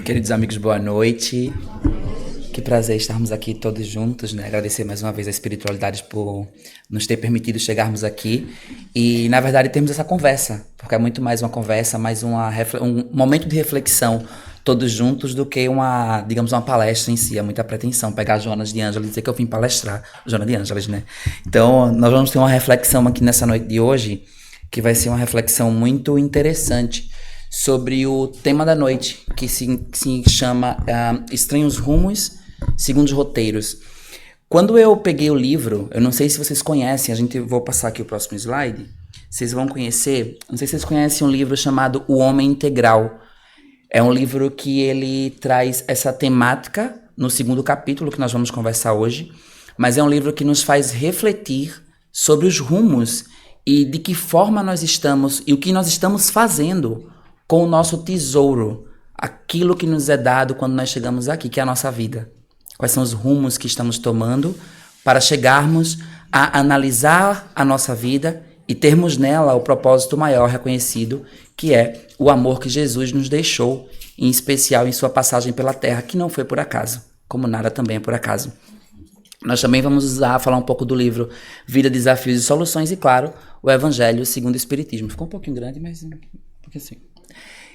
Queridos amigos, boa noite. Que prazer estarmos aqui todos juntos, né? Agradecer mais uma vez a espiritualidade por nos ter permitido chegarmos aqui e, na verdade, termos essa conversa, porque é muito mais uma conversa, mais um momento de reflexão todos juntos do que digamos, uma palestra em si. É muita pretensão pegar Jonas de Ângeles e dizer que eu vim palestrar. Jonas de Ângeles, né? Então, nós vamos ter uma reflexão aqui nessa noite de hoje, que vai ser uma reflexão muito interessante sobre o tema da noite, que se chama Estranhos Rumos, Segundo os Roteiros. Quando eu peguei o livro, eu não sei se vocês conhecem, vou passar aqui o próximo slide, vocês vão conhecer, não sei se vocês conhecem um livro chamado O Homem Integral. É um livro que ele traz essa temática no segundo capítulo que nós vamos conversar hoje, mas é um livro que nos faz refletir sobre os rumos e de que forma nós estamos e o que nós estamos fazendo com o nosso tesouro, aquilo que nos é dado quando nós chegamos aqui, que é a nossa vida. Quais são os rumos que estamos tomando para chegarmos a analisar a nossa vida e termos nela o propósito maior reconhecido, que é o amor que Jesus nos deixou, em especial em sua passagem pela terra, que não foi por acaso, como nada também é por acaso. Nós também vamos falar um pouco do livro Vida, Desafios e Soluções e, claro, o Evangelho segundo o Espiritismo. Ficou um pouquinho grande, mas porque assim.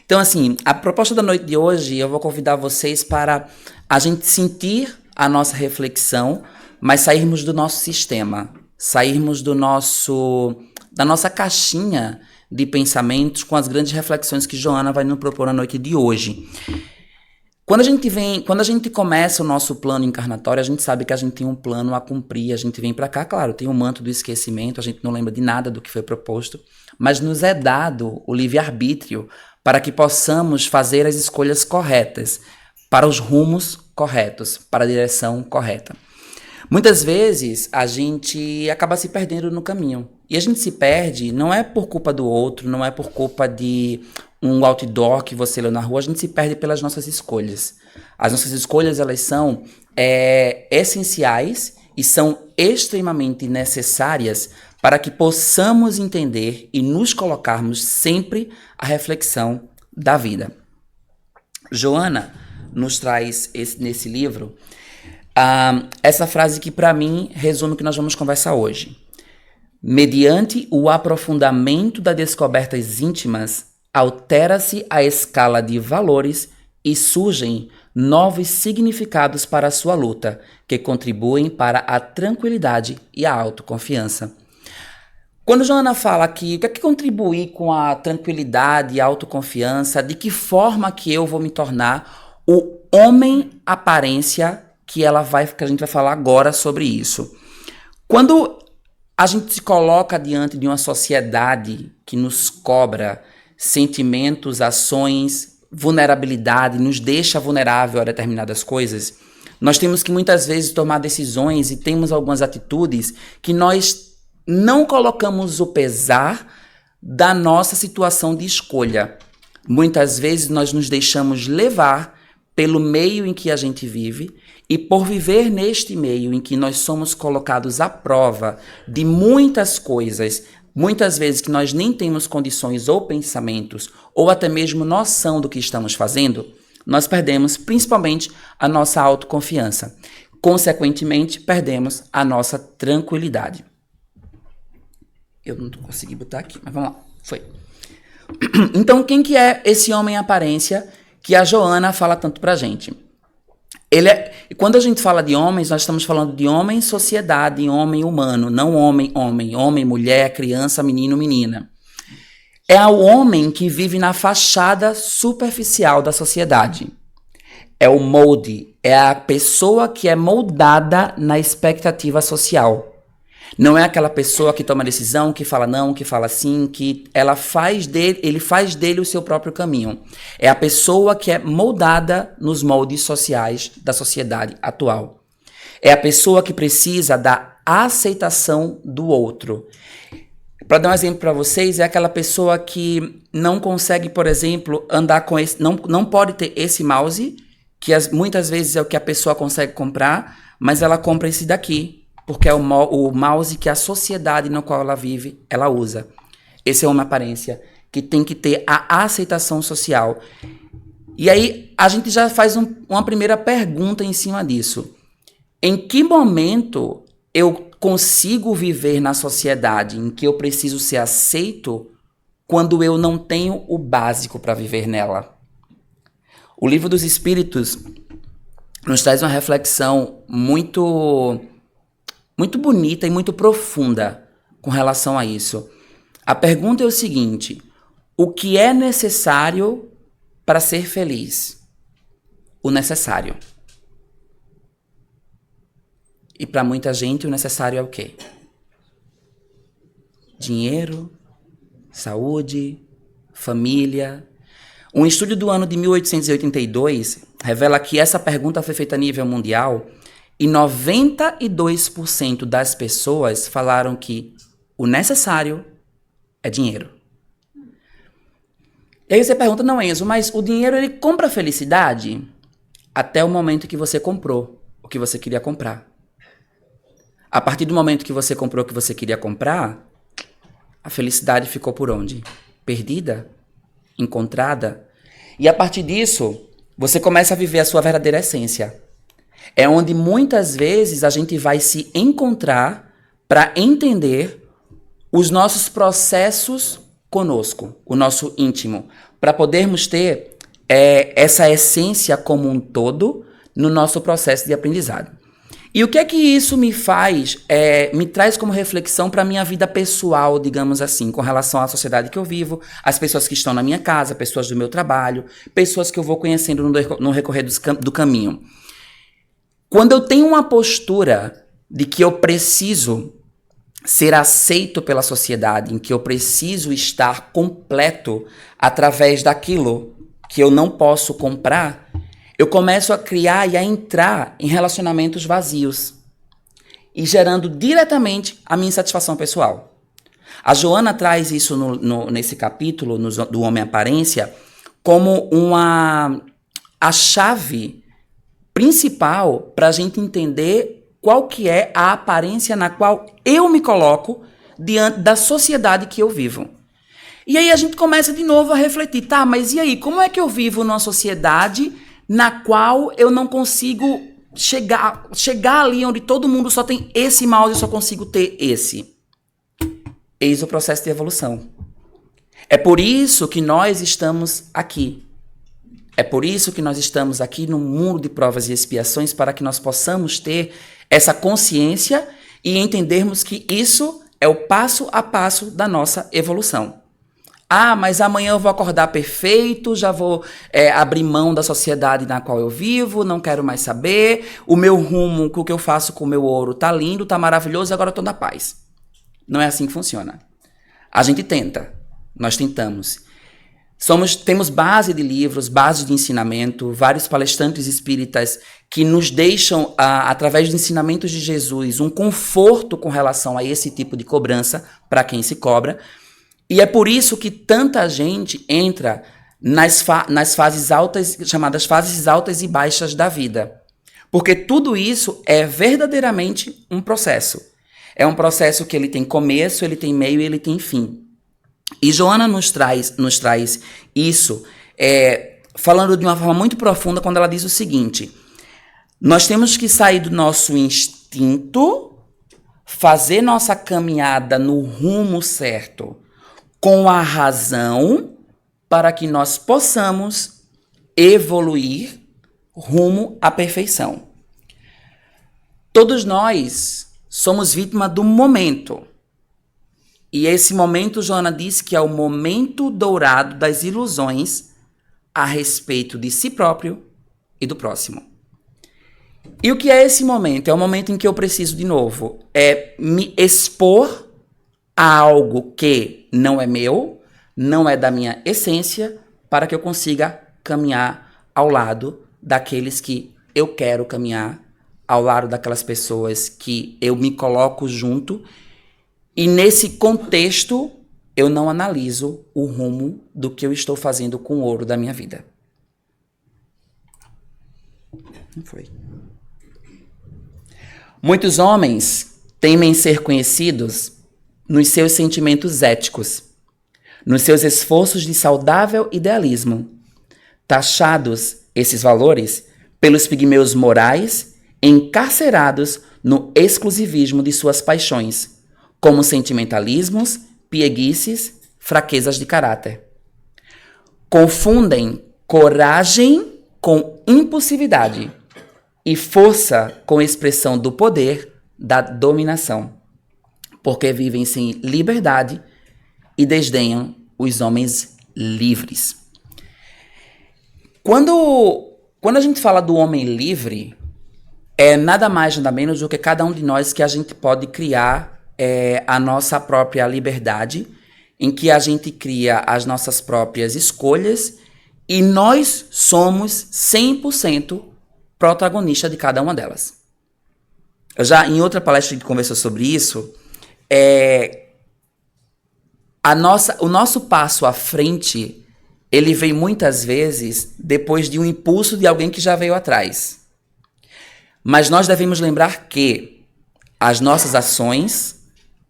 Então, assim, a proposta da noite de hoje, eu vou convidar vocês para a gente sentir a nossa reflexão, mas sairmos do nosso sistema, sairmos da nossa caixinha de pensamentos com as grandes reflexões que Joana vai nos propor na noite de hoje. Quando a gente começa o nosso plano encarnatório, a gente sabe que a gente tem um plano a cumprir, a gente vem para cá, claro, tem um manto do esquecimento, a gente não lembra de nada do que foi proposto, mas nos é dado o livre-arbítrio para que possamos fazer as escolhas corretas, para os rumos corretos, para a direção correta. Muitas vezes a gente acaba se perdendo no caminho. E a gente se perde não é por culpa do outro, não é por culpa de um outdoor que você leu na rua, a gente se perde pelas nossas escolhas. As nossas escolhas, elas são essenciais e são extremamente necessárias para que possamos entender e nos colocarmos sempre à reflexão da vida. Joana nos traz nesse livro essa frase que, para mim, resume o que nós vamos conversar hoje. Mediante o aprofundamento das descobertas íntimas, altera-se a escala de valores e surgem novos significados para a sua luta, que contribuem para a tranquilidade e a autoconfiança. Quando Joana fala que o que é que contribuir com a tranquilidade e a autoconfiança, de que forma que eu vou me tornar o homem aparência que a gente vai falar agora sobre isso. Quando a gente se coloca diante de uma sociedade que nos cobra sentimentos, ações, vulnerabilidade, nos deixa vulnerável a determinadas coisas, nós temos que muitas vezes tomar decisões e temos algumas atitudes que nós não colocamos o pesar da nossa situação de escolha. Muitas vezes nós nos deixamos levar pelo meio em que a gente vive e por viver neste meio em que nós somos colocados à prova de muitas coisas, muitas vezes que nós nem temos condições ou pensamentos ou até mesmo noção do que estamos fazendo, nós perdemos principalmente a nossa autoconfiança. Consequentemente, perdemos a nossa tranquilidade. Eu não consegui botar aqui, mas vamos lá. Foi. Então, quem que é esse homem aparência que a Joana fala tanto pra gente? Quando a gente fala de homens, nós estamos falando de homem, sociedade, homem humano, não homem, mulher, criança, menino, menina. É o homem que vive na fachada superficial da sociedade. É o molde, é a pessoa que é moldada na expectativa social. Não é aquela pessoa que toma decisão, que fala não, que fala sim, que ele faz dele o seu próprio caminho. É a pessoa que é moldada nos moldes sociais da sociedade atual. É a pessoa que precisa da aceitação do outro. Para dar um exemplo para vocês, é aquela pessoa que não consegue, por exemplo, andar com esse, não pode ter esse mouse, que muitas vezes é o que a pessoa consegue comprar, mas ela compra esse daqui, porque é o mouse que a sociedade na qual ela vive, ela usa. Esse é uma aparência que tem que ter a aceitação social. E aí a gente já faz uma primeira pergunta em cima disso. Em que momento eu consigo viver na sociedade em que eu preciso ser aceito quando eu não tenho o básico para viver nela? O Livro dos Espíritos nos traz uma reflexão muito bonita e muito profunda com relação a isso. A pergunta é o seguinte: o que é necessário para ser feliz? O necessário. E para muita gente o necessário é o quê? Dinheiro, saúde, família. Um estudo do ano de 1882 revela que essa pergunta foi feita a nível mundial e 92% das pessoas falaram que o necessário é dinheiro. E aí você pergunta, não, Enzo, mas o dinheiro ele compra felicidade? Até o momento que você comprou o que você queria comprar. A partir do momento que você comprou o que você queria comprar, a felicidade ficou por onde? Perdida? Encontrada? E a partir disso, você começa a viver a sua verdadeira essência. É onde muitas vezes a gente vai se encontrar para entender os nossos processos conosco, o nosso íntimo, para podermos ter essa essência como um todo no nosso processo de aprendizado. E o que é que isso me faz, me traz como reflexão para a minha vida pessoal, digamos assim, com relação à sociedade que eu vivo, as pessoas que estão na minha casa, pessoas do meu trabalho, pessoas que eu vou conhecendo no recorrer do caminho. Quando eu tenho uma postura de que eu preciso ser aceito pela sociedade, em que eu preciso estar completo através daquilo que eu não posso comprar, eu começo a criar e a entrar em relacionamentos vazios e gerando diretamente a minha insatisfação pessoal. A Joana traz isso nesse capítulo, do Homem Aparência, como a chave principal para a gente entender qual que é a aparência na qual eu me coloco diante da sociedade que eu vivo. E aí a gente começa de novo a refletir, tá, mas e aí, como é que eu vivo numa sociedade na qual eu não consigo chegar ali onde todo mundo só tem esse mouse e eu só consigo ter esse? Eis o processo de evolução. É por isso que nós estamos aqui. É por isso que nós estamos aqui no mundo de provas e expiações, para que nós possamos ter essa consciência e entendermos que isso é o passo a passo da nossa evolução. Ah, mas amanhã eu vou acordar perfeito, já vou abrir mão da sociedade na qual eu vivo, não quero mais saber, o meu rumo, o que eu faço com o meu ouro tá lindo, tá maravilhoso, agora eu tô na paz. Não é assim que funciona. A gente tenta, nós tentamos. Temos base de livros, base de ensinamento, vários palestrantes espíritas que nos deixam, através dos ensinamentos de Jesus, um conforto com relação a esse tipo de cobrança para quem se cobra. E é por isso que tanta gente entra nas fases altas, chamadas fases altas e baixas da vida. Porque tudo isso é verdadeiramente um processo. É um processo que ele tem começo, ele tem meio e ele tem fim. E Joana nos traz isso, falando de uma forma muito profunda, quando ela diz o seguinte: nós temos que sair do nosso instinto, fazer nossa caminhada no rumo certo, com a razão, para que nós possamos evoluir rumo à perfeição. Todos nós somos vítima do momento. E esse momento, Joana diz que é o momento dourado das ilusões a respeito de si próprio e do próximo. E o que é esse momento? É o momento em que eu preciso, de novo, me expor a algo que não é meu, não é da minha essência, para que eu consiga caminhar ao lado daqueles que eu quero caminhar, ao lado daquelas pessoas que eu me coloco junto. E nesse contexto, eu não analiso o rumo do que eu estou fazendo com o ouro da minha vida. Não foi. Muitos homens temem ser conhecidos nos seus sentimentos éticos, nos seus esforços de saudável idealismo, taxados esses valores pelos pigmeus morais encarcerados no exclusivismo de suas paixões, como sentimentalismos, pieguices, fraquezas de caráter. Confundem coragem com impulsividade e força com expressão do poder da dominação, porque vivem sem liberdade e desdenham os homens livres. Quando a gente fala do homem livre, é nada mais, nada menos do que cada um de nós que a gente pode criar a nossa própria liberdade, em que a gente cria as nossas próprias escolhas e nós somos 100% protagonista de cada uma delas. Já em outra palestra a gente conversou sobre isso, o nosso passo à frente, ele vem muitas vezes depois de um impulso de alguém que já veio atrás. Mas nós devemos lembrar que as nossas ações,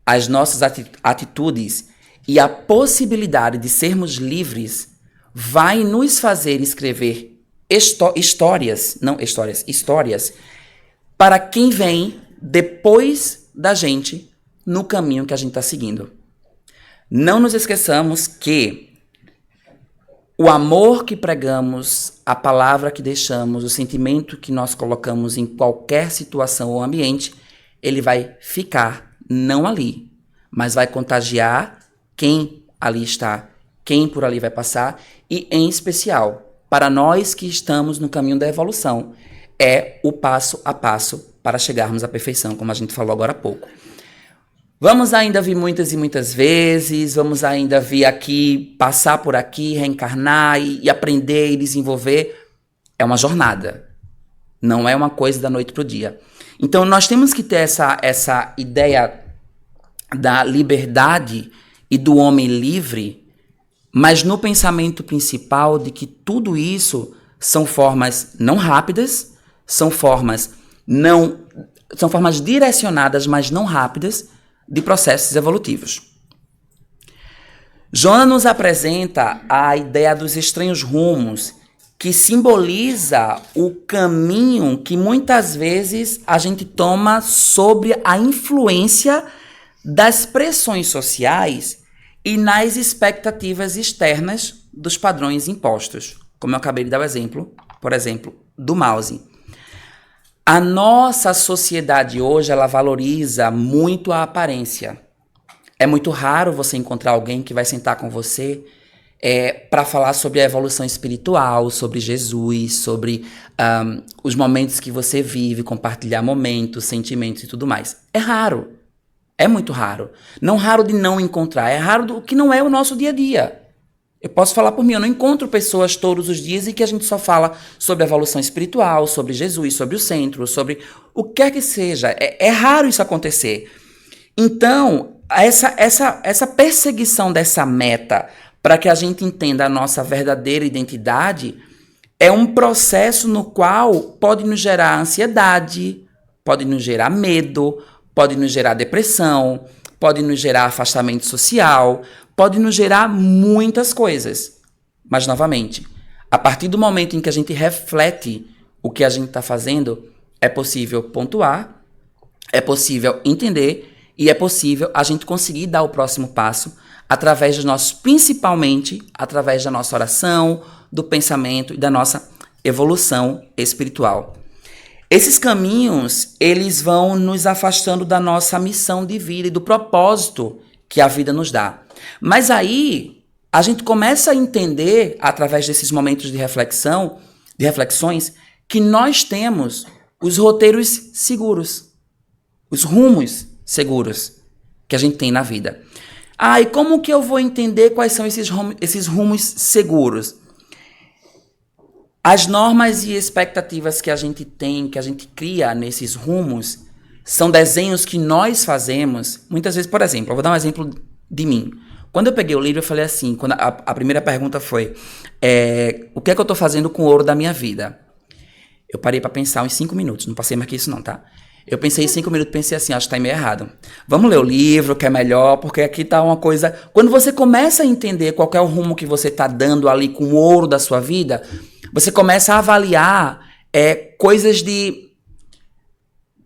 as nossas atitudes e a possibilidade de sermos livres vai nos fazer escrever histórias para quem vem depois da gente no caminho que a gente está seguindo. Não nos esqueçamos que o amor que pregamos, a palavra que deixamos, o sentimento que nós colocamos em qualquer situação ou ambiente, ele vai ficar não ali, mas vai contagiar quem ali está, quem por ali vai passar, e em especial, para nós que estamos no caminho da evolução, é o passo a passo para chegarmos à perfeição, como a gente falou agora há pouco. Vamos ainda vir muitas e muitas vezes, vamos ainda vir aqui, passar por aqui, reencarnar e aprender e desenvolver. É uma jornada, não é uma coisa da noite para o dia. Então nós temos que ter essa ideia da liberdade e do homem livre, mas no pensamento principal de que tudo isso são formas não rápidas, são formas direcionadas, mas não rápidas, de processos evolutivos. Joana nos apresenta a ideia dos estranhos rumos, que simboliza o caminho que muitas vezes a gente toma sobre a influência das pressões sociais e nas expectativas externas dos padrões impostos, como eu acabei de dar o exemplo, por exemplo, do mouse. A nossa sociedade hoje, ela valoriza muito a aparência. É muito raro você encontrar alguém que vai sentar com você para falar sobre a evolução espiritual, sobre Jesus, sobre os momentos que você vive, compartilhar momentos, sentimentos e tudo mais. É raro. É muito raro. Não raro de não encontrar, é raro do que não é o nosso dia a dia. Eu posso falar por mim, eu não encontro pessoas todos os dias e que a gente só fala sobre a evolução espiritual, sobre Jesus, sobre o centro, sobre o que quer que seja. É raro isso acontecer. Então, essa perseguição dessa meta para que a gente entenda a nossa verdadeira identidade é um processo no qual pode nos gerar ansiedade, pode nos gerar medo, pode nos gerar depressão, pode nos gerar afastamento social, pode nos gerar muitas coisas. Mas, novamente, a partir do momento em que a gente reflete o que a gente está fazendo, é possível pontuar, é possível entender e é possível a gente conseguir dar o próximo passo através principalmente através da nossa oração, do pensamento e da nossa evolução espiritual. Esses caminhos, eles vão nos afastando da nossa missão de vida e do propósito que a vida nos dá. Mas aí, a gente começa a entender, através desses momentos de reflexões, que nós temos os roteiros seguros, os rumos seguros que a gente tem na vida. E como que eu vou entender quais são esses rumos seguros? As normas e expectativas que a gente tem, que a gente cria nesses rumos, são desenhos que nós fazemos. Muitas vezes, por exemplo, eu vou dar um exemplo de mim. Quando eu peguei o livro, eu falei assim, quando a primeira pergunta foi, o que é que eu estou fazendo com o ouro da minha vida? Eu parei para pensar uns 5 minutos, não passei mais que isso não, tá? Eu pensei em 5 minutos, pensei assim, acho que tá meio errado. Vamos ler o livro, que é melhor, porque aqui tá uma coisa... Quando você começa a entender qual que é o rumo que você tá dando ali com o ouro da sua vida, você começa a avaliar coisas de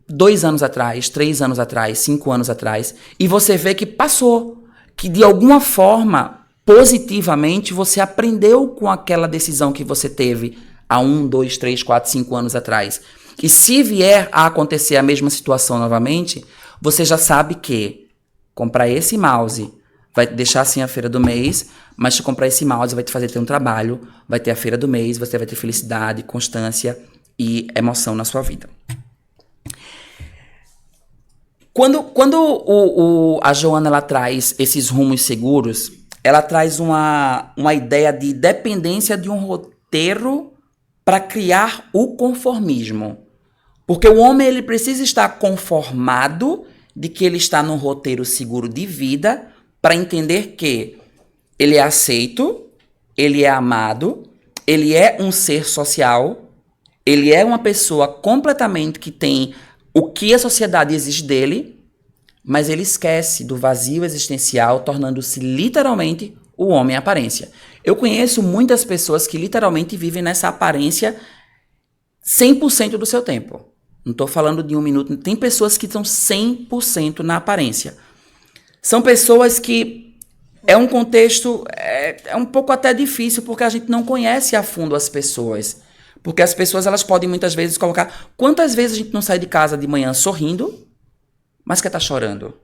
2 anos atrás, 3 anos atrás, 5 anos atrás, e você vê que passou, que de alguma forma, positivamente, você aprendeu com aquela decisão que você teve há 1, 2, 3, 4, 5 anos atrás. E se vier a acontecer a mesma situação novamente, você já sabe que comprar esse mouse vai deixar assim a feira do mês, mas se comprar esse mouse vai te fazer ter um trabalho, vai ter a feira do mês, você vai ter felicidade, constância e emoção na sua vida. Quando a Joana ela traz esses rumos seguros, ela traz uma ideia de dependência de um roteiro para criar o conformismo. Porque o homem ele precisa estar conformado de que ele está num roteiro seguro de vida para entender que ele é aceito, ele é amado, ele é um ser social, ele é uma pessoa completamente que tem o que a sociedade exige dele, mas ele esquece do vazio existencial, tornando-se literalmente o homem aparência. Eu conheço muitas pessoas que literalmente vivem nessa aparência 100% do seu tempo. Não estou falando de 1 minuto. Tem pessoas que estão 100% na aparência. São pessoas que é um contexto, é um pouco até difícil, porque a gente não conhece a fundo as pessoas. Porque as pessoas elas podem muitas vezes colocar... Quantas vezes a gente não sai de casa de manhã sorrindo, mas quer estar chorando?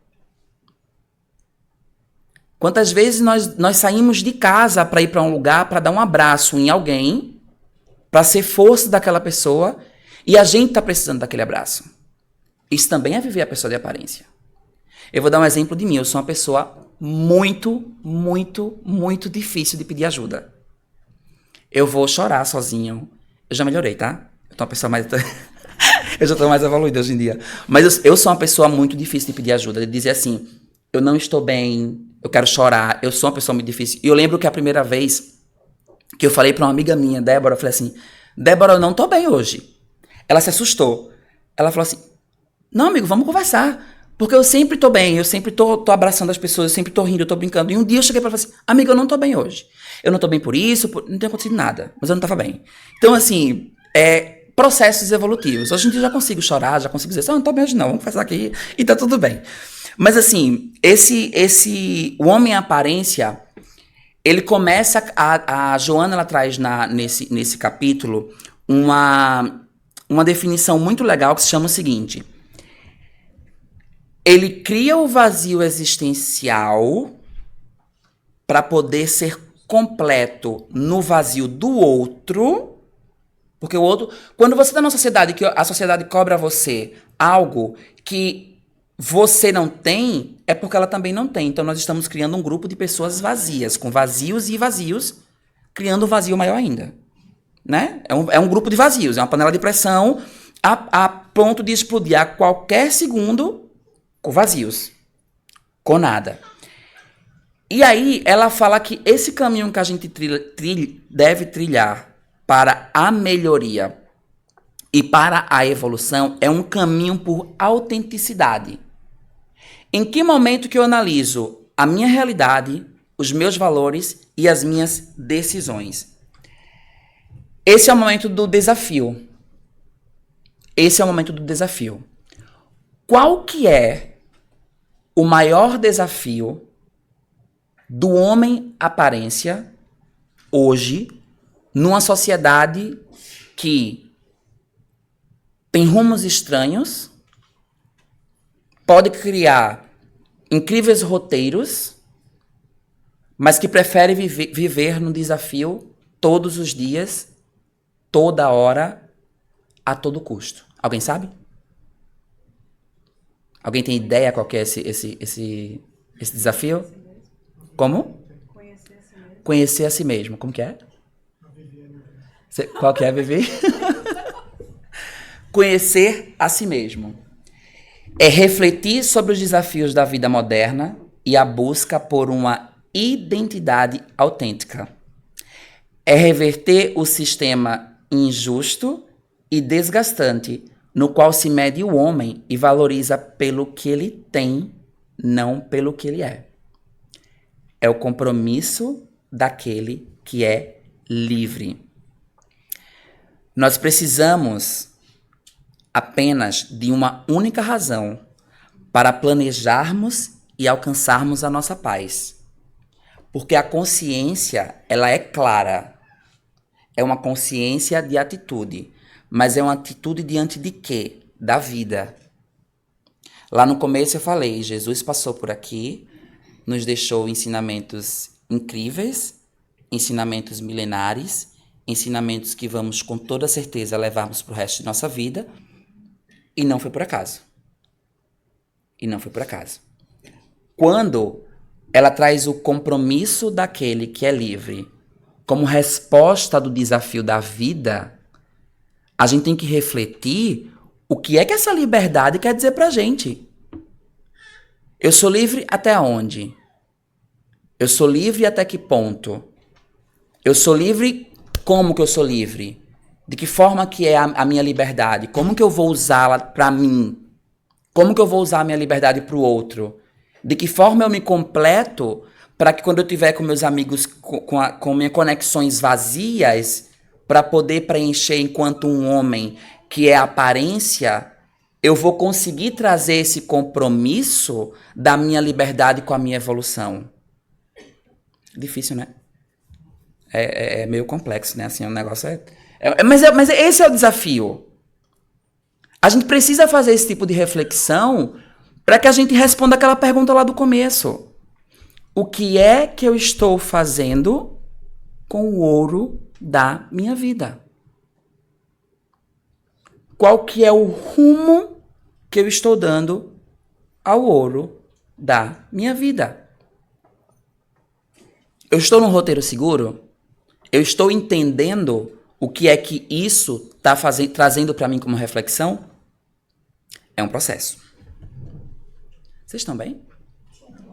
Quantas vezes nós saímos de casa para ir para um lugar, para dar um abraço em alguém, para ser força daquela pessoa, e a gente está precisando daquele abraço. Isso também é viver a pessoa de aparência. Eu vou dar um exemplo de mim. Eu sou uma pessoa muito, muito, muito difícil de pedir ajuda. Eu vou chorar sozinho. Eu já melhorei, tá? Eu tô uma pessoa mais... eu já tô mais evoluída hoje em dia. Mas eu sou uma pessoa muito difícil de pedir ajuda. De dizer assim, eu não estou bem, eu quero chorar. Eu sou uma pessoa muito difícil. E eu lembro que a primeira vez que eu falei pra uma amiga minha, Débora, eu falei assim, Débora, eu não tô bem hoje. Ela se assustou. Ela falou assim, não, amigo, vamos conversar. Porque eu sempre tô bem, eu sempre tô abraçando as pessoas, eu sempre tô rindo, eu tô brincando. E um dia eu cheguei pra ela e falei assim, amigo, eu não tô bem hoje. Eu não tô bem por isso, não tem acontecido nada. Mas eu não tava bem. Então, assim, processos evolutivos. Hoje em dia eu já consigo chorar, já consigo dizer, não tô bem hoje não, vamos conversar aqui e tá tudo bem. Mas assim, o homem aparência, ele começa, a Joana ela traz nesse capítulo uma definição muito legal que se chama o seguinte: ele cria o vazio existencial para poder ser completo no vazio do outro, porque o outro, quando você está numa sociedade que a sociedade cobra a você algo que você não tem, é porque ela também não tem. Então nós estamos criando um grupo de pessoas vazias, com vazios e vazios, criando um vazio maior ainda. Né? É um grupo de vazios, é uma panela de pressão a ponto de explodir a qualquer segundo com vazios, com nada. E aí ela fala que esse caminho que a gente deve trilhar para a melhoria e para a evolução é um caminho por autenticidade. Em que momento que eu analiso a minha realidade, os meus valores e as minhas decisões? Esse é o momento do desafio. Esse é o momento do desafio. Qual que é o maior desafio do homem aparência hoje numa sociedade que tem rumos estranhos, pode criar incríveis roteiros, mas que prefere viver no desafio todos os dias, toda hora, a todo custo? Alguém sabe? Alguém tem ideia qual que é esse desafio? Como? Conhecer a si mesmo. Como que é? Qual que é, Vivi? Conhecer a si mesmo. É refletir sobre os desafios da vida moderna e a busca por uma identidade autêntica. É reverter o sistema injusto e desgastante no qual se mede o homem e valoriza pelo que ele tem, não pelo que ele é. É o compromisso daquele que é livre. Nós precisamos apenas de uma única razão para planejarmos e alcançarmos a nossa paz. Porque a consciência, ela é clara. É uma consciência de atitude. Mas é uma atitude diante de quê? Da vida. Lá no começo eu falei, Jesus passou por aqui, nos deixou ensinamentos incríveis, ensinamentos milenares, ensinamentos que vamos com toda certeza levarmos para o resto de nossa vida, e não foi por acaso. E não foi por acaso. Quando ela traz o compromisso daquele que é livre como resposta do desafio da vida, a gente tem que refletir o que é que essa liberdade quer dizer pra gente. Eu sou livre até onde? Eu sou livre até que ponto? Eu sou livre como que eu sou livre? De que forma que é a minha liberdade? Como que eu vou usá-la pra mim? Como que eu vou usar a minha liberdade pro outro? De que forma eu me completo para que quando eu estiver com meus amigos com minhas conexões vazias, para poder preencher enquanto um homem que é aparência, eu vou conseguir trazer esse compromisso da minha liberdade com a minha evolução. Difícil, né? É meio complexo, né? Assim, o negócio mas esse é o desafio. A gente precisa fazer esse tipo de reflexão para que a gente responda aquela pergunta lá do começo. O que é que eu estou fazendo com o ouro da minha vida? Qual que é o rumo que eu estou dando ao ouro da minha vida? Eu estou num roteiro seguro? Eu estou entendendo o que é que isso está trazendo para mim como reflexão? É um processo. Vocês estão bem?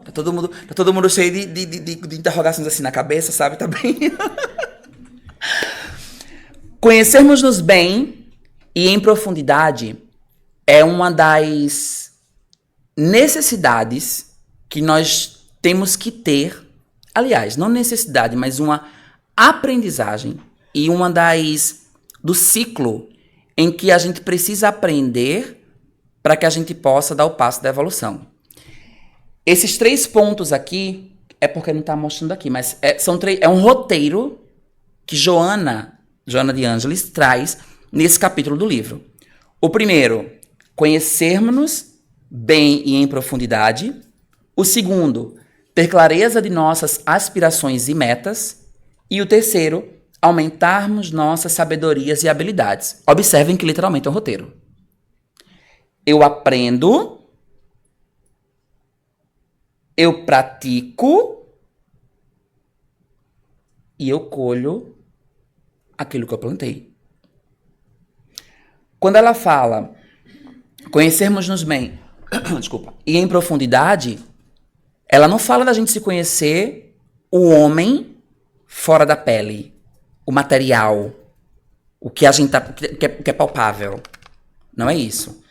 Tá todo mundo cheio de interrogações assim na cabeça, sabe? Tá bem? Conhecermos-nos bem e em profundidade é uma das necessidades que nós temos que ter. Aliás, não necessidade, mas uma aprendizagem e uma do ciclo em que a gente precisa aprender para que a gente possa dar o passo da evolução. Esses 3 pontos aqui, é porque não está mostrando aqui, mas é um roteiro que Joana de Ângeles traz nesse capítulo do livro. O primeiro, conhecermos-nos bem e em profundidade. O segundo, ter clareza de nossas aspirações e metas. E o terceiro, aumentarmos nossas sabedorias e habilidades. Observem que literalmente é um roteiro. Eu aprendo, eu pratico e eu colho aquilo que eu plantei. Quando ela fala conhecermos-nos bem, e em profundidade, ela não fala da gente se conhecer o homem fora da pele, o material, o que a gente que é palpável. Não é isso.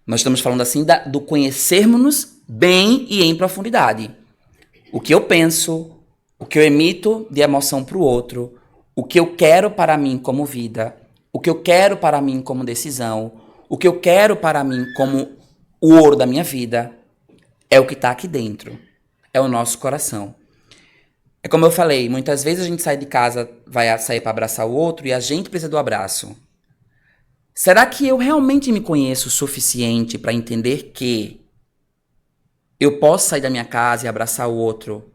Nós estamos falando assim do conhecermos-nos bem e em profundidade. O que eu penso, o que eu emito de emoção para o outro, o que eu quero para mim como vida, o que eu quero para mim como decisão, o que eu quero para mim como o ouro da minha vida, é o que está aqui dentro. É o nosso coração. É como eu falei, muitas vezes a gente sai de casa, vai sair para abraçar o outro e a gente precisa do abraço. Será que eu realmente me conheço o suficiente para entender que eu posso sair da minha casa e abraçar o outro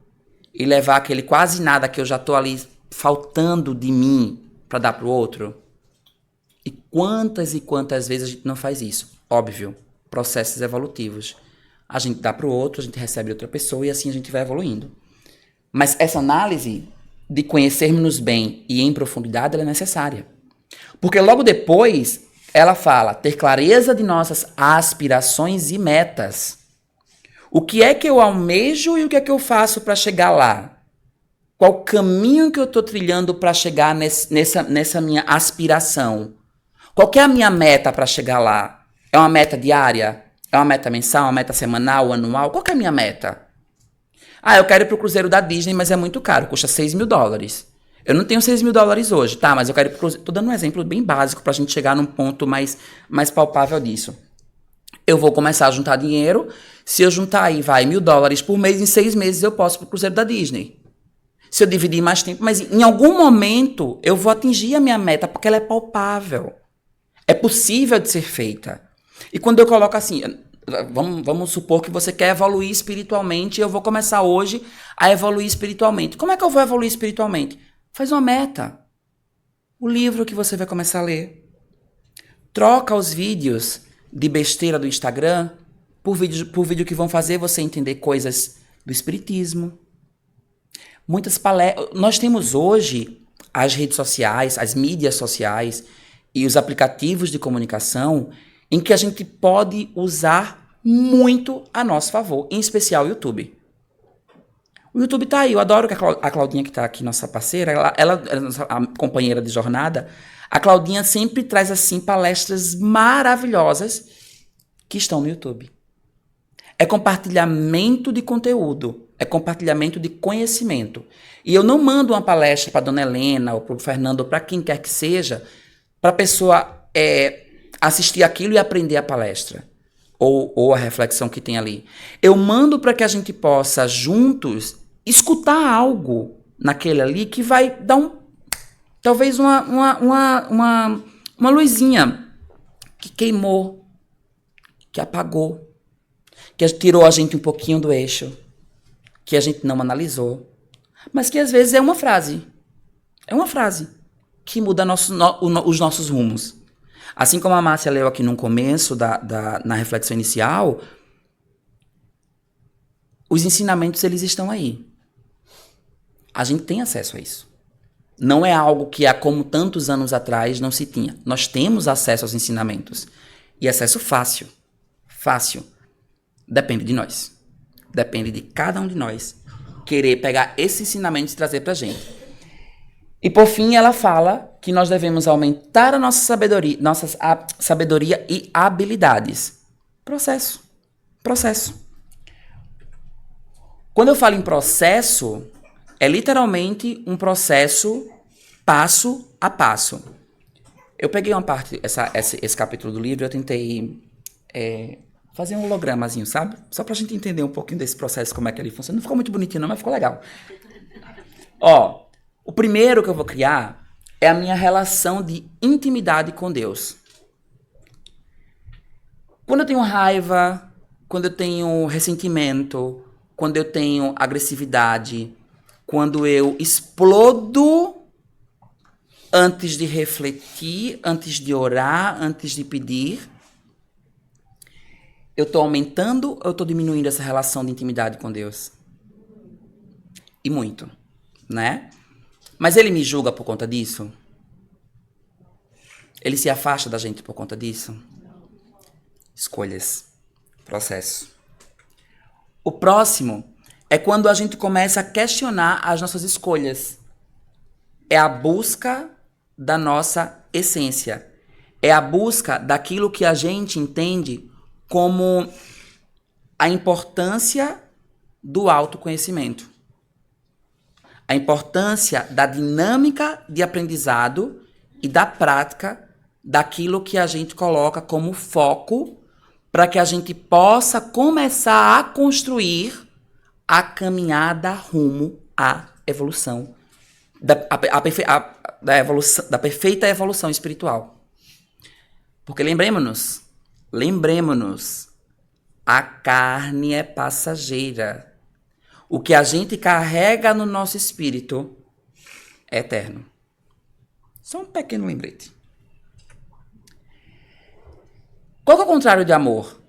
e levar aquele quase nada que eu já estou ali faltando de mim para dar para o outro? E quantas vezes a gente não faz isso? Óbvio, processos evolutivos. A gente dá para o outro, a gente recebe de outra pessoa e assim a gente vai evoluindo. Mas essa análise de conhecermos-nos bem e em profundidade ela é necessária. Porque logo depois ela fala ter clareza de nossas aspirações e metas. O que é que eu almejo e o que é que eu faço para chegar lá? Qual o caminho que eu estou trilhando para chegar nessa minha aspiração? Qual que é a minha meta para chegar lá? É uma meta diária? É uma meta mensal? Uma meta semanal, anual? Qual que é a minha meta? Ah, eu quero ir pro cruzeiro da Disney, mas é muito caro, custa $6.000. Eu não tenho $6.000 hoje, tá? Mas eu quero ir pro cruzeiro. Tô dando um exemplo bem básico pra gente chegar num ponto mais palpável disso. Eu vou começar a juntar dinheiro. Se eu juntar aí, vai, $1.000 por mês, em 6 meses eu posso ir pro cruzeiro da Disney. Se eu dividir mais tempo, mas em algum momento eu vou atingir a minha meta, porque ela é palpável. É possível de ser feita. E quando eu coloco assim, vamos supor que você quer evoluir espiritualmente, e eu vou começar hoje a evoluir espiritualmente. Como é que eu vou evoluir espiritualmente? Faz uma meta. O livro que você vai começar a ler. Troca os vídeos de besteira do Instagram por vídeo que vão fazer você entender coisas do espiritismo. Muitas palestras. Nós temos hoje as redes sociais, as mídias sociais e os aplicativos de comunicação em que a gente pode usar muito a nosso favor, em especial o YouTube. O YouTube tá aí, eu adoro que a Claudinha, que tá aqui, nossa parceira, ela é a companheira de jornada. A Claudinha sempre traz, assim, palestras maravilhosas que estão no YouTube. É compartilhamento de conteúdo, é compartilhamento de conhecimento. E eu não mando uma palestra para Dona Helena, ou para o Fernando, ou para quem quer que seja, para a pessoa assistir aquilo e aprender a palestra, ou a reflexão que tem ali. Eu mando para que a gente possa, juntos, escutar algo naquele ali que vai dar talvez uma luzinha que queimou, que apagou, que tirou a gente um pouquinho do eixo, que a gente não analisou, mas que às vezes é uma frase que muda os nossos rumos. Assim como a Márcia leu aqui no começo, na reflexão inicial, os ensinamentos, eles estão aí. A gente tem acesso a isso. Não é algo que há como tantos anos atrás não se tinha. Nós temos acesso aos ensinamentos. E acesso fácil. Fácil. Depende de nós. Depende de cada um de nós querer pegar esses ensinamentos e trazer pra gente. E por fim, ela fala que nós devemos aumentar a nossa sabedoria e habilidades. Processo. Quando eu falo em processo, é literalmente um processo passo a passo. Eu peguei uma parte, esse capítulo do livro, eu tentei fazer um hologramazinho, sabe? Só pra gente entender um pouquinho desse processo, como é que ele funciona. Não ficou muito bonitinho não, mas ficou legal. Ó, o primeiro que eu vou criar é a minha relação de intimidade com Deus. Quando eu tenho raiva, quando eu tenho ressentimento, quando eu tenho agressividade, quando eu explodo antes de refletir, antes de orar, antes de pedir, eu estou aumentando ou eu estou diminuindo essa relação de intimidade com Deus? E muito, né? Mas ele me julga por conta disso? Ele se afasta da gente por conta disso? Escolhas. Processo. O próximo é quando a gente começa a questionar as nossas escolhas. É a busca da nossa essência. É a busca daquilo que a gente entende como a importância do autoconhecimento. A importância da dinâmica de aprendizado e da prática daquilo que a gente coloca como foco para que a gente possa começar a construir a caminhada rumo à evolução, da perfeita evolução espiritual. Porque lembremos-nos, a carne é passageira. O que a gente carrega no nosso espírito é eterno. Só um pequeno lembrete. Qual é o contrário de amor?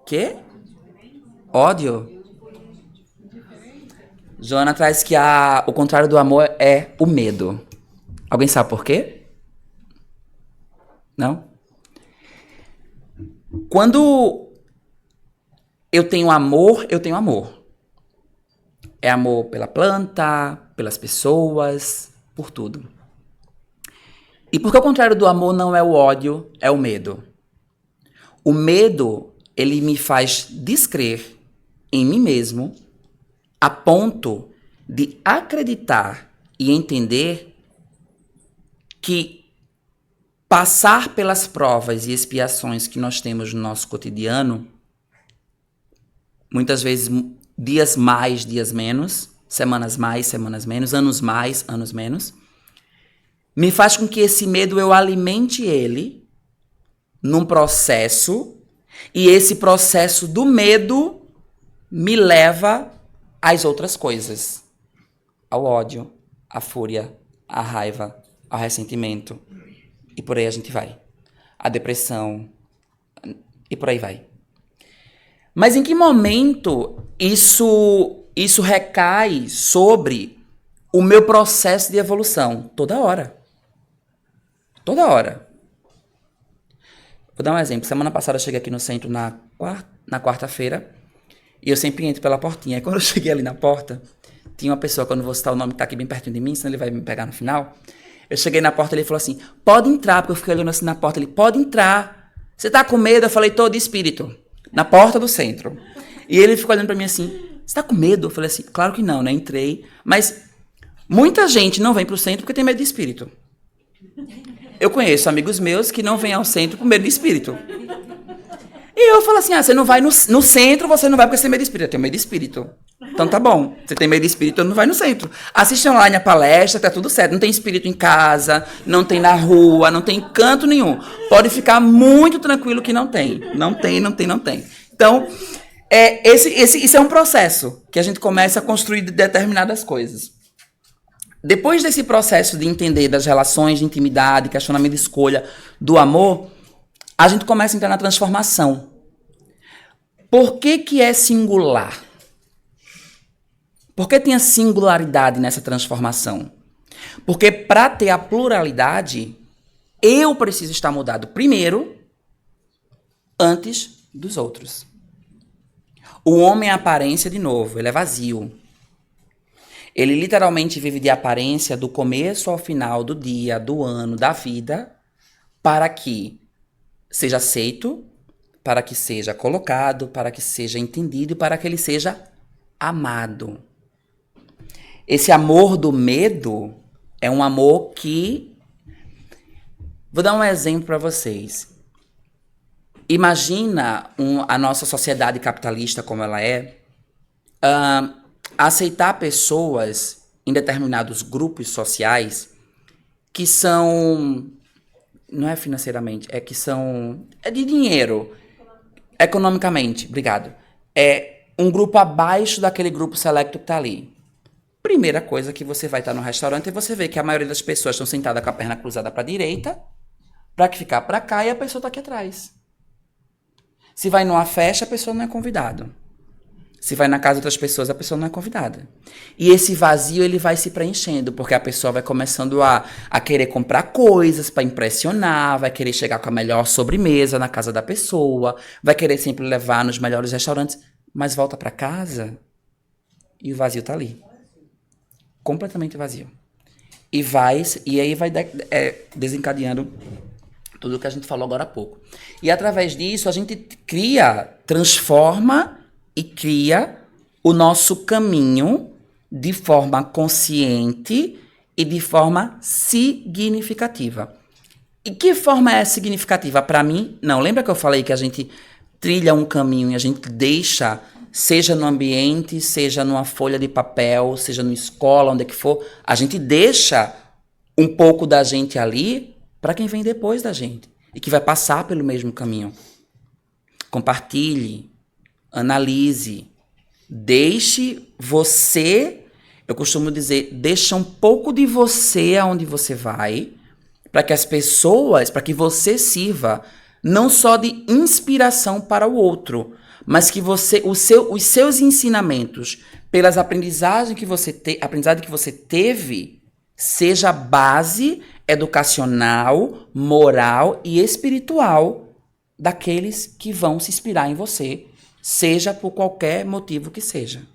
Quê? Ódio? Joana traz que o contrário do amor é o medo. Alguém sabe por quê? Não? Quando eu tenho amor, eu tenho amor. É amor pela planta, pelas pessoas, por tudo. E porque o contrário do amor não é o ódio, é o medo. O medo, ele me faz descrer em mim mesmo a ponto de acreditar e entender que passar pelas provas e expiações que nós temos no nosso cotidiano, muitas vezes dias mais, dias menos, semanas mais, semanas menos, anos mais, anos menos, me faz com que esse medo eu alimente ele num processo, e esse processo do medo me leva às outras coisas. Ao ódio, à fúria, à raiva, ao ressentimento. E por aí a gente vai. A depressão. E por aí vai. Mas em que momento isso recai sobre o meu processo de evolução? Toda hora. Toda hora. Vou dar um exemplo. Semana passada eu cheguei aqui no centro na quarta-feira e eu sempre entro pela portinha. Aí quando eu cheguei ali na porta, tinha uma pessoa, quando eu vou citar o nome que tá aqui bem pertinho de mim, senão ele vai me pegar no final. Eu cheguei na porta e ele falou assim, pode entrar, porque eu fiquei olhando assim na porta. Ele, pode entrar. Você tá com medo? Eu falei, tô de espírito. Na porta do centro. E ele ficou olhando pra mim assim, você tá com medo? Eu falei assim, claro que não, né? Entrei. Mas muita gente não vem pro centro porque tem medo de espírito. Eu conheço amigos meus que não vêm ao centro com medo de espírito. E eu falo assim, você não vai no centro, você não vai porque você tem medo de espírito. Eu tenho medo de espírito. Então tá bom, você tem medo de espírito, não vai no centro. Assiste online a palestra, tá tudo certo. Não tem espírito em casa, não tem na rua, não tem canto nenhum. Pode ficar muito tranquilo que não tem. Não tem. Então, isso é um processo que a gente começa a construir determinadas coisas. Depois desse processo de entender das relações de intimidade, questionamento de escolha, do amor, a gente começa a entrar na transformação. Por que é singular? Por que tem a singularidade nessa transformação? Porque para ter a pluralidade, eu preciso estar mudado primeiro, antes dos outros. O homem é aparência de novo, ele é vazio. Ele literalmente vive de aparência do começo ao final do dia, do ano, da vida, para que seja aceito, para que seja colocado, para que seja entendido e para que ele seja amado. Esse amor do medo é um amor que... Vou dar um exemplo para vocês. Imagina a nossa sociedade capitalista como ela é, aceitar pessoas em determinados grupos sociais que são, não é financeiramente, é de dinheiro, economicamente, obrigado, é um grupo abaixo daquele grupo selecto que está ali. Primeira coisa que você vai estar no restaurante e você vê que a maioria das pessoas estão sentadas com a perna cruzada para a direita, para que ficar para cá e a pessoa está aqui atrás. Se vai numa festa, a pessoa não é convidada. Se vai na casa de outras pessoas, a pessoa não é convidada. E esse vazio, ele vai se preenchendo, porque a pessoa vai começando a querer comprar coisas para impressionar, vai querer chegar com a melhor sobremesa na casa da pessoa, vai querer sempre levar nos melhores restaurantes, mas volta para casa e o vazio tá ali. Completamente vazio. E aí vai desencadeando tudo o que a gente falou agora há pouco. E através disso, a gente transforma e cria o nosso caminho de forma consciente e de forma significativa. E que forma é significativa? Para mim, não. Lembra que eu falei que a gente trilha um caminho e a gente deixa, seja no ambiente, seja numa folha de papel, seja numa escola, onde é que for, a gente deixa um pouco da gente ali para quem vem depois da gente e que vai passar pelo mesmo caminho. Compartilhe, analise, deixe você, eu costumo dizer, deixa um pouco de você aonde você vai, para que as pessoas, para que você sirva não só de inspiração para o outro, mas que você, os seus ensinamentos, pelas aprendizagens que você teve, seja base educacional, moral e espiritual daqueles que vão se inspirar em você, seja por qualquer motivo que seja.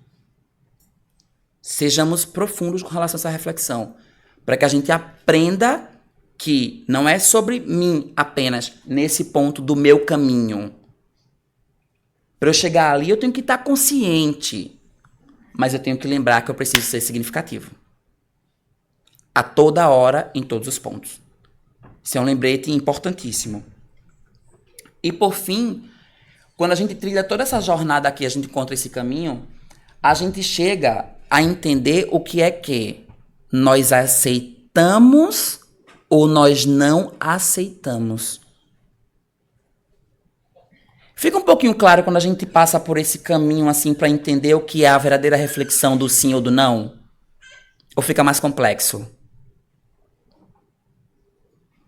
Sejamos profundos com relação a essa reflexão, para que a gente aprenda que não é sobre mim apenas nesse ponto do meu caminho. Para eu chegar ali, eu tenho que estar consciente, mas eu tenho que lembrar que eu preciso ser significativo. A toda hora, em todos os pontos. Isso é um lembrete importantíssimo. E por fim, quando a gente trilha toda essa jornada aqui, a gente encontra esse caminho, a gente chega a entender o que é que nós aceitamos ou nós não aceitamos. Fica um pouquinho claro quando a gente passa por esse caminho assim para entender o que é a verdadeira reflexão do sim ou do não? Ou fica mais complexo?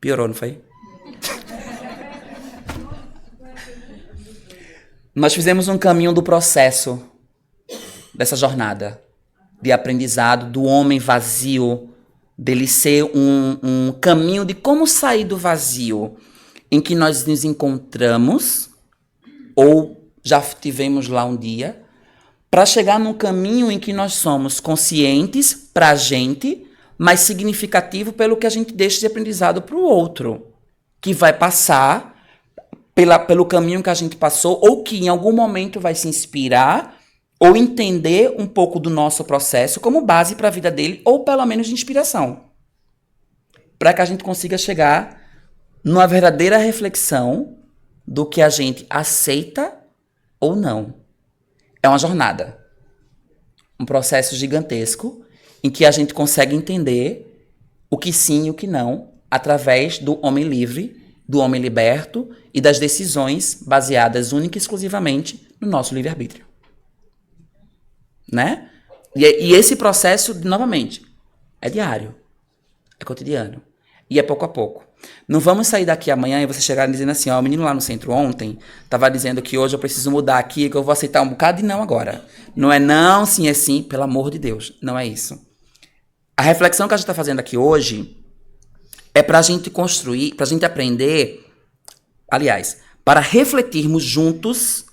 Piorou, não foi? Nós fizemos um caminho do processo dessa jornada de aprendizado do homem vazio, dele ser um caminho de como sair do vazio em que nós nos encontramos, ou já tivemos lá um dia, para chegar num caminho em que nós somos conscientes para a gente, mas significativo pelo que a gente deixa de aprendizado para o outro, que vai passar pelo caminho que a gente passou, ou que em algum momento vai se inspirar ou entender um pouco do nosso processo como base para a vida dele, ou pelo menos de inspiração. Para que a gente consiga chegar numa verdadeira reflexão do que a gente aceita ou não. É uma jornada. Um processo gigantesco em que a gente consegue entender o que sim e o que não através do homem livre, do homem liberto e das decisões baseadas única e exclusivamente no nosso livre-arbítrio. Né? E esse processo, novamente, é diário, é cotidiano e é pouco a pouco. Não vamos sair daqui amanhã e você chegar dizendo assim, ó, o menino lá no centro ontem estava dizendo que hoje eu preciso mudar aqui, que eu vou aceitar um bocado de não agora. Não é não, sim é sim, pelo amor de Deus, não é isso. A reflexão que a gente está fazendo aqui hoje é para a gente construir, para a gente aprender, aliás, para refletirmos juntos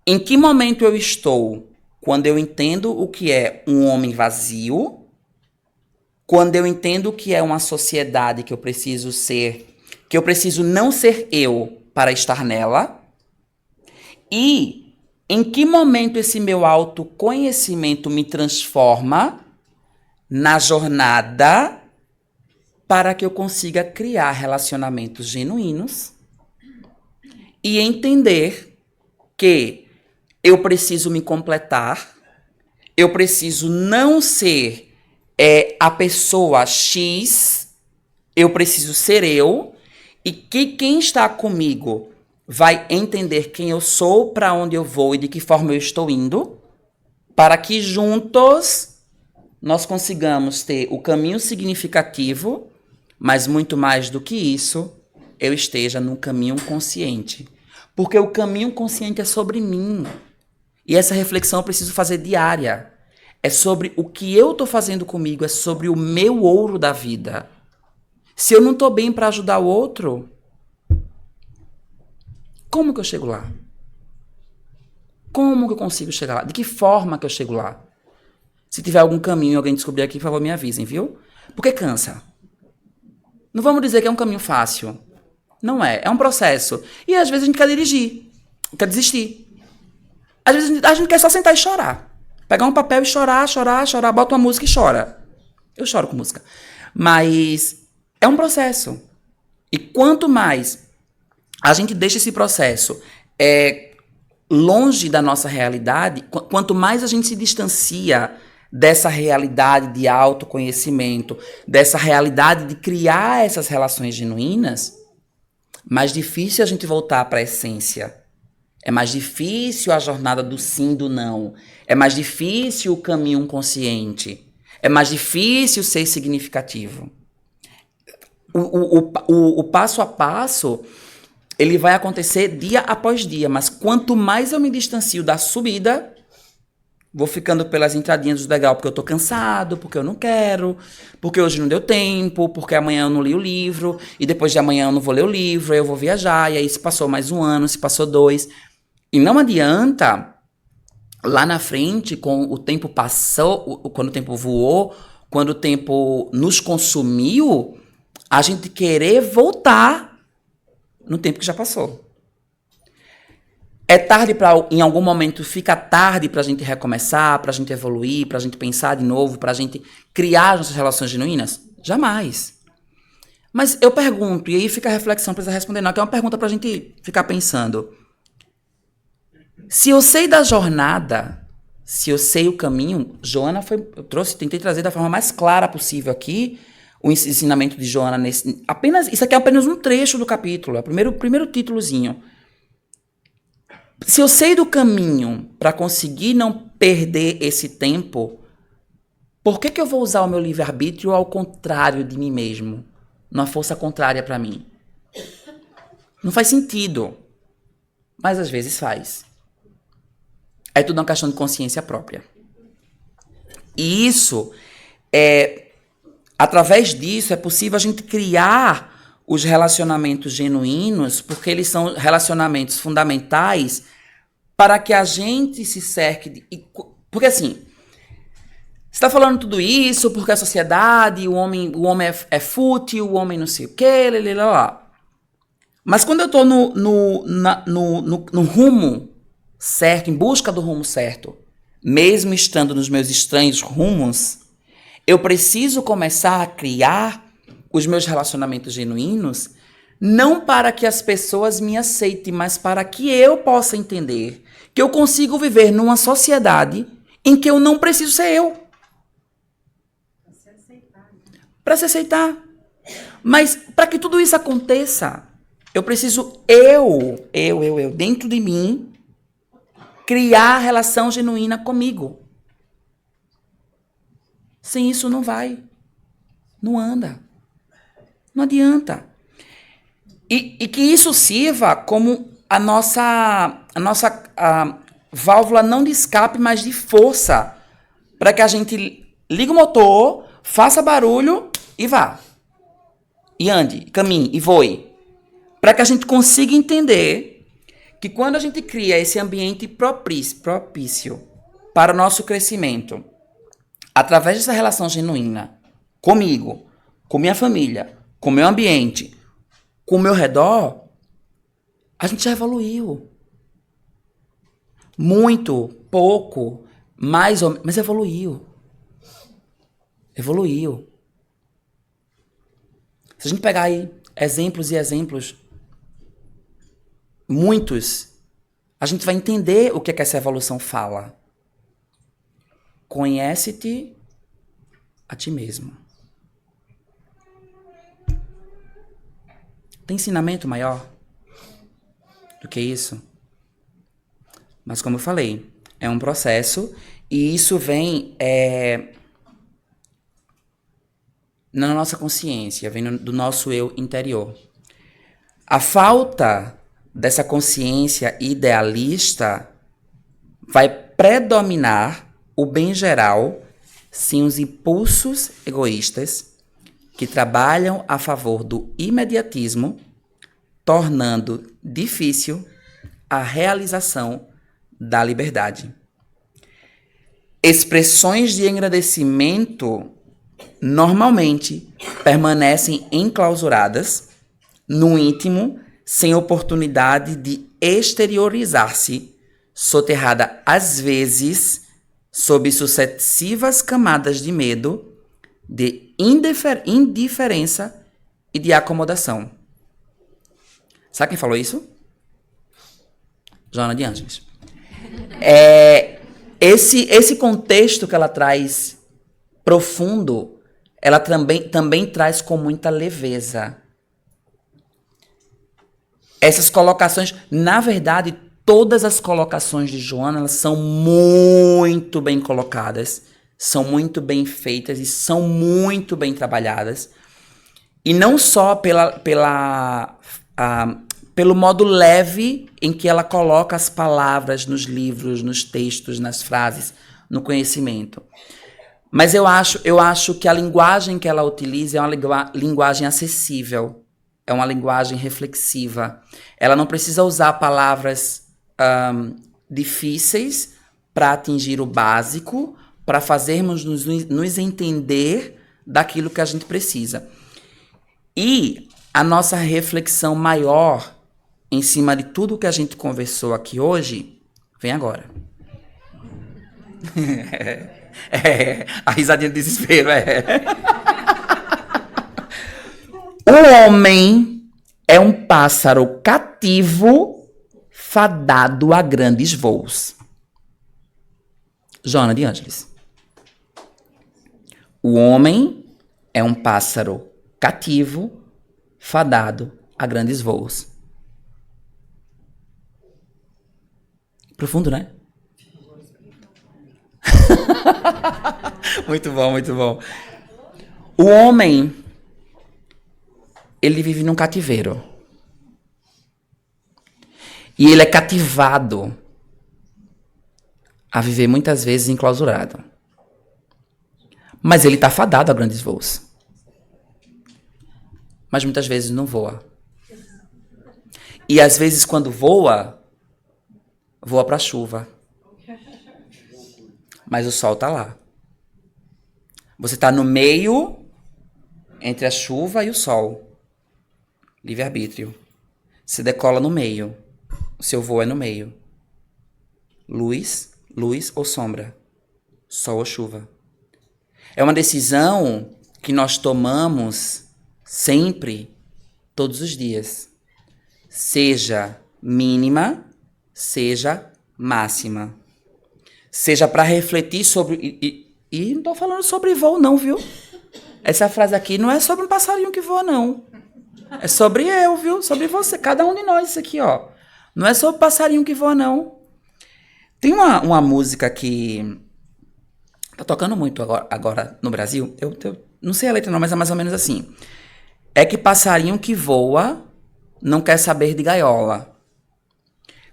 em que momento eu estou quando eu entendo o que é um homem vazio, quando eu entendo o que é uma sociedade que eu preciso ser, que eu preciso não ser eu para estar nela, e em que momento esse meu autoconhecimento me transforma na jornada para que eu consiga criar relacionamentos genuínos e entender que eu preciso me completar, eu preciso não ser a pessoa X, eu preciso ser eu, e que quem está comigo vai entender quem eu sou, para onde eu vou e de que forma eu estou indo, para que juntos nós consigamos ter o caminho significativo, mas muito mais do que isso, eu esteja no caminho consciente. Porque o caminho consciente é sobre mim. E essa reflexão eu preciso fazer diária. É sobre o que eu estou fazendo comigo, é sobre o meu ouro da vida. Se eu não estou bem para ajudar o outro, como que eu chego lá? Como que eu consigo chegar lá? De que forma que eu chego lá? Se tiver algum caminho e alguém descobrir aqui, por favor, me avisem, viu? Porque cansa. Não vamos dizer que é um caminho fácil. Não é. É um processo. E às vezes a gente quer dirigir, quer desistir. Às vezes a gente quer só sentar e chorar. Pegar um papel e chorar, bota uma música e chora. Eu choro com música. Mas é um processo. E quanto mais a gente deixa esse processo longe da nossa realidade, quanto mais a gente se distancia dessa realidade de autoconhecimento, dessa realidade de criar essas relações genuínas, mais difícil a gente voltar para a essência. É mais difícil a jornada do sim, do não. É mais difícil o caminho consciente. É mais difícil ser significativo. O passo a passo, ele vai acontecer dia após dia, mas quanto mais eu me distancio da subida, vou ficando pelas entradinhas do degrau, porque eu tô cansado, porque eu não quero, porque hoje não deu tempo, porque amanhã eu não li o livro, e depois de amanhã eu não vou ler o livro, aí eu vou viajar, e aí se passou mais um ano, se passou 2. E não adianta, lá na frente, com o tempo passou, quando o tempo voou, quando o tempo nos consumiu, a gente querer voltar no tempo que já passou. É tarde para, em algum momento, fica tarde para a gente recomeçar, para a gente evoluir, para a gente pensar de novo, para a gente criar nossas relações genuínas? Jamais. Mas eu pergunto, e aí fica a reflexão, precisa responder não, que é uma pergunta para a gente ficar pensando. Se eu sei da jornada, se eu sei o caminho, Joana tentei trazer da forma mais clara possível aqui o ensinamento de Joana isso aqui é apenas um trecho do capítulo, é o primeiro títulozinho. Se eu sei do caminho para conseguir não perder esse tempo, por que eu vou usar o meu livre-arbítrio ao contrário de mim mesmo? Numa força contrária para mim? Não faz sentido. Mas às vezes faz. É tudo uma questão de consciência própria. E através disso, é possível a gente criar os relacionamentos genuínos, porque eles são relacionamentos fundamentais para que a gente se cerque de... Porque assim, você está falando tudo isso porque a sociedade, o homem é fútil, o homem não sei o quê, lá. Mas quando eu estou no rumo certo, em busca do rumo certo, mesmo estando nos meus estranhos rumos, eu preciso começar a criar os meus relacionamentos genuínos, não para que as pessoas me aceitem, mas para que eu possa entender que eu consigo viver numa sociedade em que eu não preciso ser eu. Para se aceitar. Mas para que tudo isso aconteça, eu preciso dentro de mim, criar relação genuína comigo. Sem isso não vai. Não anda. Não adianta. E que isso sirva como a nossa válvula não de escape, mas de força. Para que a gente ligue o motor, faça barulho e vá. E ande, caminhe e voe. Para que a gente consiga entender que quando a gente cria esse ambiente propício para o nosso crescimento, através dessa relação genuína, comigo, com minha família, com o meu ambiente, com o meu redor, a gente já evoluiu. Muito, pouco, mais ou menos, mas evoluiu. Evoluiu. Se a gente pegar aí exemplos e exemplos, muitos, a gente vai entender o que é que essa evolução fala. Conhece-te a ti mesmo. Tem ensinamento maior do que isso? Mas como eu falei, é um processo e isso vem na nossa consciência, vem do nosso eu interior. A falta dessa consciência idealista vai predominar o bem geral sem os impulsos egoístas que trabalham a favor do imediatismo, tornando difícil a realização da liberdade. Expressões de engrandecimento normalmente permanecem enclausuradas no íntimo, sem oportunidade de exteriorizar-se, soterrada às vezes sob sucessivas camadas de medo, de indiferença e de acomodação. Sabe quem falou isso? Joana de Ângeles. Esse contexto que ela traz profundo, ela também traz com muita leveza. Essas colocações, na verdade, todas as colocações de Joana, elas são muito bem colocadas, são muito bem feitas e são muito bem trabalhadas. E não só pelo modo leve em que ela coloca as palavras nos livros, nos textos, nas frases, no conhecimento. Mas eu acho que a linguagem que ela utiliza é uma linguagem acessível, é uma linguagem reflexiva. Ela não precisa usar palavras difíceis para atingir o básico, para fazermos nos entender daquilo que a gente precisa. E a nossa reflexão maior em cima de tudo que a gente conversou aqui hoje vem agora. A risadinha de desespero O homem é um pássaro cativo fadado a grandes voos. Joana de Ângeles. O homem é um pássaro cativo fadado a grandes voos. Profundo, né? Muito bom, muito bom. O homem, ele vive num cativeiro. E ele é cativado a viver muitas vezes enclausurado. Mas ele está fadado a grandes voos. Mas muitas vezes não voa. E às vezes quando voa, voa para a chuva. Mas o sol está lá. Você está no meio entre a chuva e o sol. Livre-arbítrio. Se decola no meio. O seu voo é no meio. Luz ou sombra. Sol ou chuva. É uma decisão que nós tomamos sempre, todos os dias. Seja mínima, seja máxima. Seja para refletir sobre... E não estou falando sobre voo não, viu? Essa frase aqui não é sobre um passarinho que voa, não. É sobre eu, viu? Sobre você, cada um de nós, isso aqui, ó. Não é sobre passarinho que voa, não. Tem uma música que tá tocando muito agora no Brasil. Eu não sei a letra não, mas é mais ou menos assim. É que passarinho que voa não quer saber de gaiola.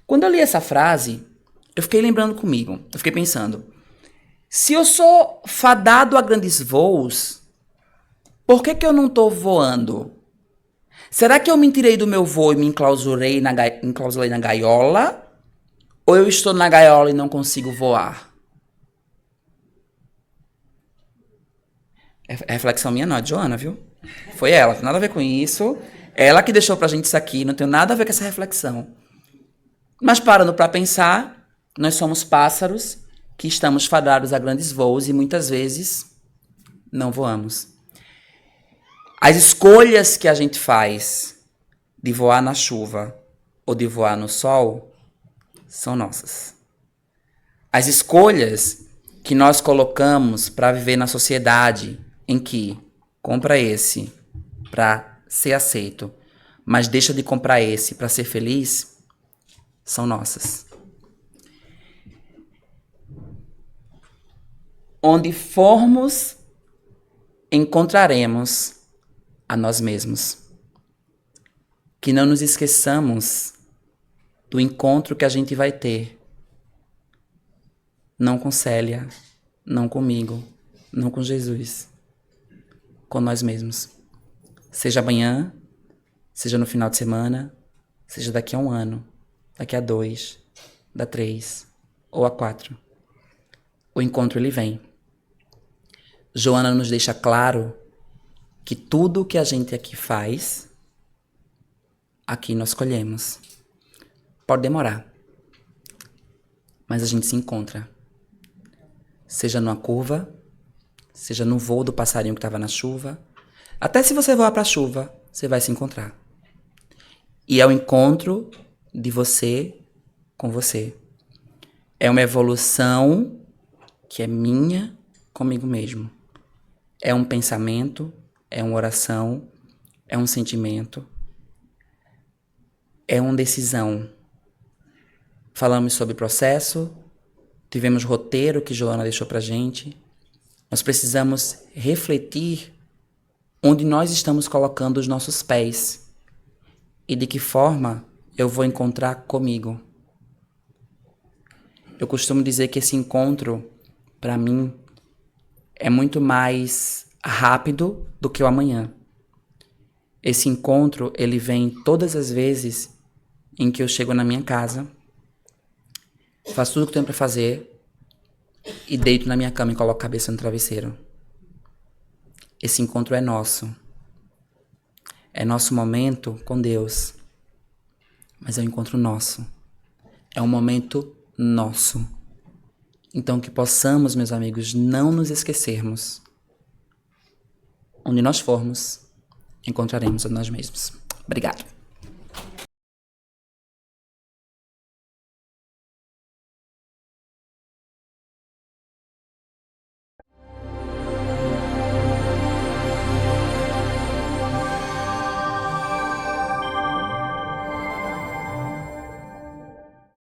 Quando eu li essa frase, eu fiquei lembrando comigo. Eu fiquei pensando. Se eu sou fadado a grandes voos, por que eu não tô voando? Será que eu me tirei do meu voo e me enclausurei na gaiola? Ou eu estou na gaiola e não consigo voar? É reflexão minha, não, é de Joana, viu? Foi ela, não tem nada a ver com isso. Ela que deixou pra gente isso aqui, não tem nada a ver com essa reflexão. Mas parando pra pensar, nós somos pássaros que estamos fadados a grandes voos e muitas vezes não voamos. As escolhas que a gente faz de voar na chuva ou de voar no sol são nossas. As escolhas que nós colocamos para viver na sociedade em que compra esse para ser aceito, mas deixa de comprar esse para ser feliz, são nossas. Onde formos, encontraremos a nós mesmos. Que não nos esqueçamos do encontro que a gente vai ter. Não com Célia, não comigo, não com Jesus. Com nós mesmos. Seja amanhã, seja no final de semana, seja daqui a 1 ano, daqui a 2, da 3 ou a 4. O encontro ele vem. Joana nos deixa claro que tudo que a gente aqui faz, aqui nós colhemos. Pode demorar, mas a gente se encontra. Seja numa curva, seja no voo do passarinho que estava na chuva. Até se você voar para a chuva, você vai se encontrar. E é o encontro de você com você. É uma evolução que é minha comigo mesmo. É um pensamento, é uma oração, é um sentimento, é uma decisão. Falamos sobre processo, tivemos roteiro que Joana deixou pra gente. Nós precisamos refletir onde nós estamos colocando os nossos pés e de que forma eu vou encontrar comigo. Eu costumo dizer que esse encontro, para mim, é muito mais rápido do que o amanhã. Esse encontro, ele vem todas as vezes em que eu chego na minha casa, faço tudo o que tenho para fazer e deito na minha cama e coloco a cabeça no travesseiro. Esse encontro é nosso. É nosso momento com Deus. Mas é um encontro nosso. É um momento nosso. Então que possamos, meus amigos, não nos esquecermos. Onde nós formos, encontraremos a nós mesmos. Obrigado.